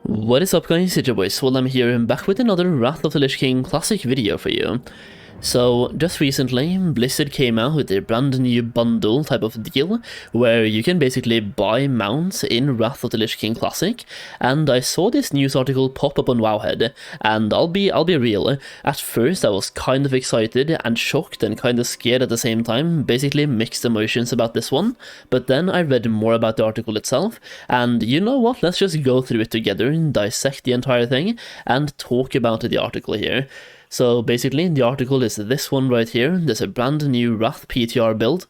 What is up guys, it's your boy Solheim here and back with another Wrath of the Lich King Classic video for you. So, just recently, Blizzard came out with their brand new bundle type of deal, where you can basically buy mounts in Wrath of the Lich King Classic, and I saw this news article pop up on Wowhead, and I'll be real, at first I was kind of excited and shocked and kind of scared at the same time, basically mixed emotions about this one, but then I read more about the article itself, and you know what, let's just go through it together and dissect the entire thing, and talk about the article here. So basically, the article is this one right here. There's a brand new Wrath PTR build,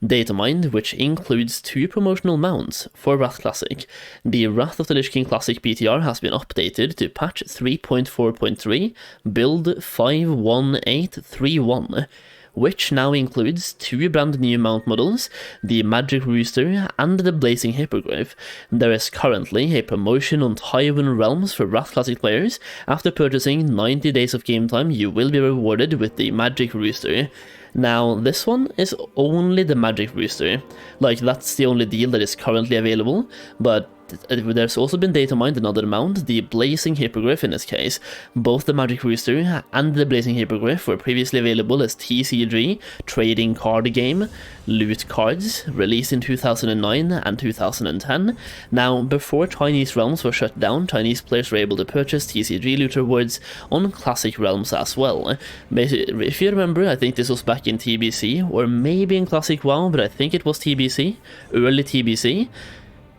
data mined, which includes 2 promotional mounts for Wrath Classic. The Wrath of the Lich King Classic PTR has been updated to patch 3.4.3, build 51831. Which now includes 2 brand new mount models, the Magic Rooster and the Blazing Hippogriff. There is currently a promotion on Taiwan Realms for Wrath Classic players. After purchasing 90 days of game time, you will be rewarded with the Magic Rooster. Now, this one is only the Magic Rooster, like that's the only deal that is currently available, but there's also been data mined another mount, the Blazing Hippogriff in this case. Both the Magic Rooster and the Blazing Hippogriff were previously available as TCG, trading card game, loot cards, released in 2009 and 2010. Now, before Chinese realms were shut down, Chinese players were able to purchase TCG loot rewards on classic realms as well. Basically, if you remember, I think this was back in TBC, or maybe in Classic WoW, but I think it was TBC, early TBC.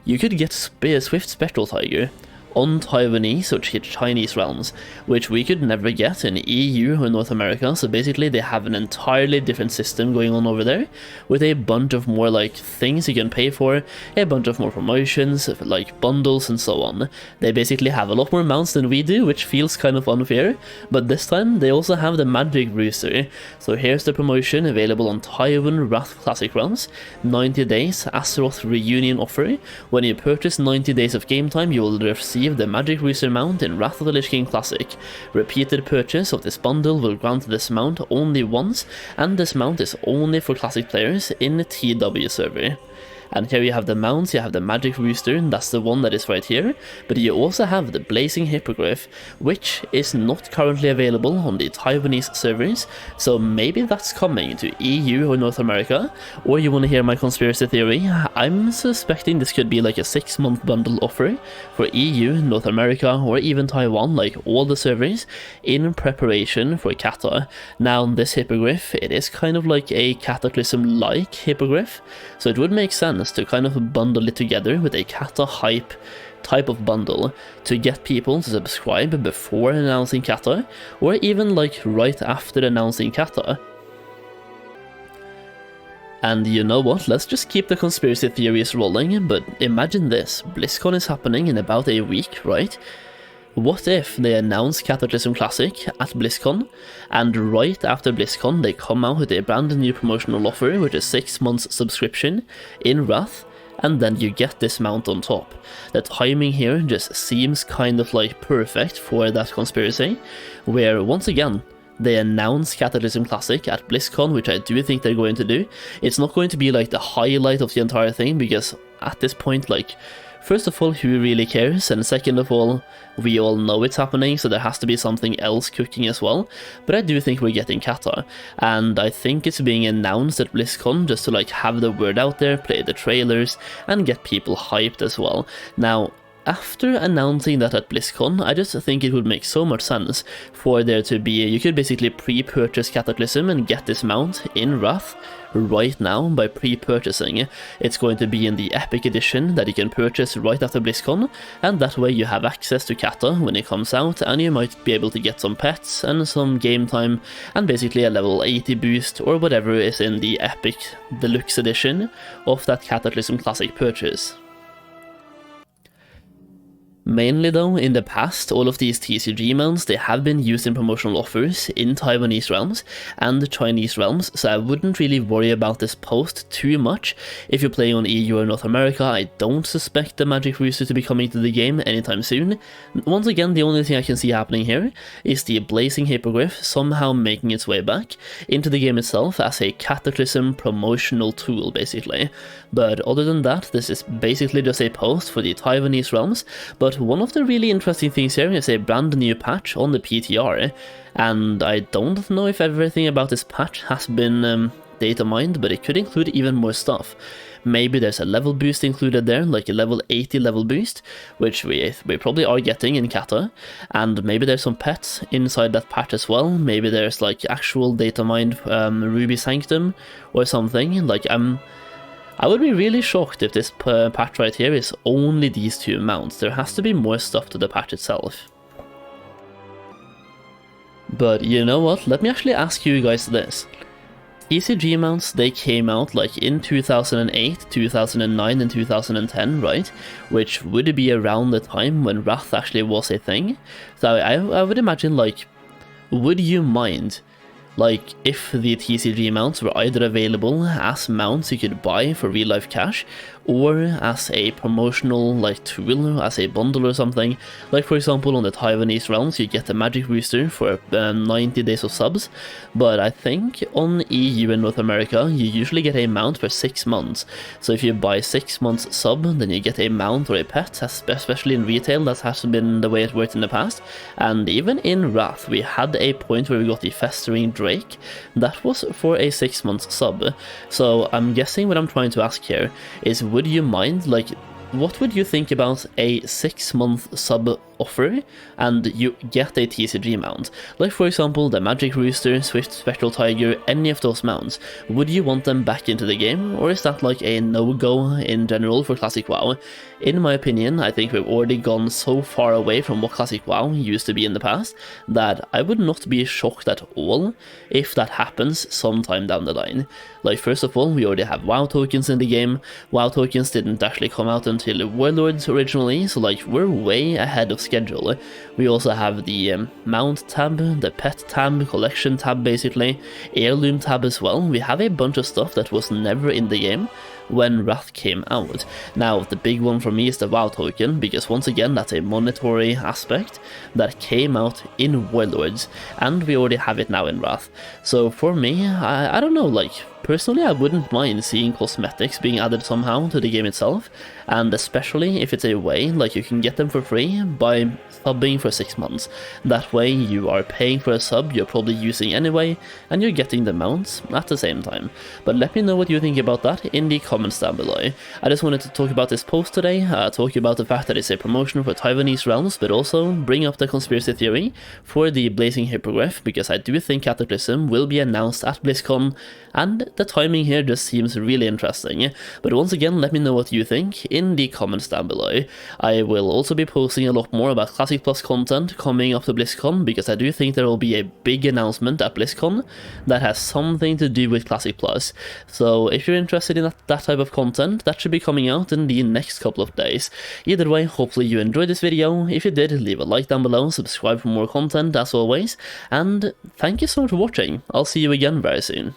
You could get Swift Spectral Tiger on Taiwanese or Chinese realms, which we could never get in EU or North America, so basically they have an entirely different system going on over there, with a bunch of more like things you can pay for, a bunch of more promotions, like bundles and so on. They basically have a lot more mounts than we do, which feels kind of unfair, but this time they also have the Magic Rooster. So here's the promotion available on Taiwan Wrath Classic realms, 90 days Azeroth Reunion offer. When you purchase 90 days of game time, you will receive the Magic Rooster mount in Wrath of the Lich King Classic. Repeated purchase of this bundle will grant this mount only once, and this mount is only for Classic players in the TW server. And here you have the mounts, you have the Magic Rooster, and that's the one that is right here, but you also have the Blazing Hippogriff, which is not currently available on the Taiwanese servers, so maybe that's coming to EU or North America. Or you want to hear my conspiracy theory? I'm suspecting this could be like a 6-month bundle offer for EU, North America, or even Taiwan, like all the servers, in preparation for Kata. Now this Hippogriff, it is kind of like a Cataclysm-like Hippogriff, so it would make sense to kind of bundle it together with a Kata hype type of bundle to get people to subscribe before announcing Kata, or even like right after announcing Kata. And you know what, let's just keep the conspiracy theories rolling, but imagine this, BlizzCon is happening in about a week, right? What if they announce Cataclysm Classic at BlizzCon, and right after BlizzCon they come out with a brand new promotional offer, which is 6 months subscription in Wrath, and then you get this mount on top. The timing here just seems kind of like perfect for that conspiracy, where once again, they announce Cataclysm Classic at BlizzCon, which I do think they're going to do. It's not going to be like the highlight of the entire thing, because at this point, like, first of all, who really cares? And second of all, we all know it's happening, so there has to be something else cooking as well. But I do think we're getting Kata, and I think it's being announced at BlizzCon just to like have the word out there, play the trailers, and get people hyped as well. Now, after announcing that at BlizzCon, I just think it would make so much sense for there to be, you could basically pre-purchase Cataclysm and get this mount in Wrath right now by pre-purchasing. It's going to be in the Epic Edition that you can purchase right after BlizzCon, and that way you have access to Kata when it comes out, and you might be able to get some pets and some game time, and basically a level 80 boost or whatever is in the Epic Deluxe Edition of that Cataclysm Classic purchase. Mainly though, in the past, all of these TCG mounts, they have been used in promotional offers in Taiwanese realms and Chinese realms, so I wouldn't really worry about this post too much. If you're playing on EU or North America, I don't suspect the Magic Rooster to be coming to the game anytime soon. Once again, the only thing I can see happening here is the Blazing Hippogriff somehow making its way back into the game itself as a Cataclysm promotional tool, basically. But other than that, this is basically just a post for the Taiwanese realms, but one of the really interesting things here is a brand new patch on the PTR, and I don't know if everything about this patch has been data mined, but it could include even more stuff. Maybe there's a level boost included there, like a level 80 level boost, which we probably are getting in Kata, and maybe there's some pets inside that patch as well. Maybe there's like actual data mined Ruby Sanctum or something. Like I would be really shocked if this patch right here is only these two mounts. There has to be more stuff to the patch itself. But you know what, let me actually ask you guys this. TCG mounts, they came out like in 2008, 2009 and 2010, right? Which would be around the time when Wrath actually was a thing. So I would imagine, like, would you mind, like, if the TCG mounts were either available as mounts you could buy for real life cash, or as a promotional like tool, as a bundle or something. Like for example on the Taiwanese realms you get the magic booster for 90 days of subs, but I think on EU and North America you usually get a mount for 6 months. So if you buy 6 months sub, then you get a mount or a pet, especially in retail. That has been the way it worked in the past. And even in Wrath we had a point where we got the Festering Drake. That was for a 6 month sub. So I'm guessing what I'm trying to ask here is, would you mind, like, what would you think about a 6 month sub offer and you get a TCG mount? Like for example the Magic Rooster, Swift Spectral Tiger, any of those mounts. Would you want them back into the game, or is that like a no-go in general for Classic WoW? In my opinion, I think we've already gone so far away from what Classic WoW used to be in the past that I would not be shocked at all if that happens sometime down the line. Like first of all, we already have WoW tokens in the game. WoW tokens didn't actually come out until Warlords originally, so like we're way ahead of schedule. We also have the mount tab, the pet tab, collection tab basically, heirloom tab as well. We have a bunch of stuff that was never in the game when Wrath came out. Now the big one for me is the WoW token, because once again that's a monetary aspect that came out in Warlords, and we already have it now in Wrath. So for me, I don't know, like personally I wouldn't mind seeing cosmetics being added somehow to the game itself, and especially if it's a way like you can get them for free by subbing for 6 months. That way you are paying for a sub you're probably using anyway, and you're getting the mounts at the same time. But let me know what you think about that in the comments down below. I just wanted to talk about this post today, talk about the fact that it's a promotion for Taiwanese realms, but also bring up the conspiracy theory for the Blazing Hippogriff, because I do think Cataclysm will be announced at BlizzCon, and the timing here just seems really interesting. But once again, let me know what you think in the comments down below. I will also be posting a lot more about Classic Plus content coming up to BlizzCon, because I do think there will be a big announcement at BlizzCon that has something to do with Classic Plus. So if you're interested in that type of content, that should be coming out in the next couple of days. Either way, hopefully you enjoyed this video. If you did, leave a like down below, subscribe for more content as always, and thank you so much for watching. I'll see you again very soon.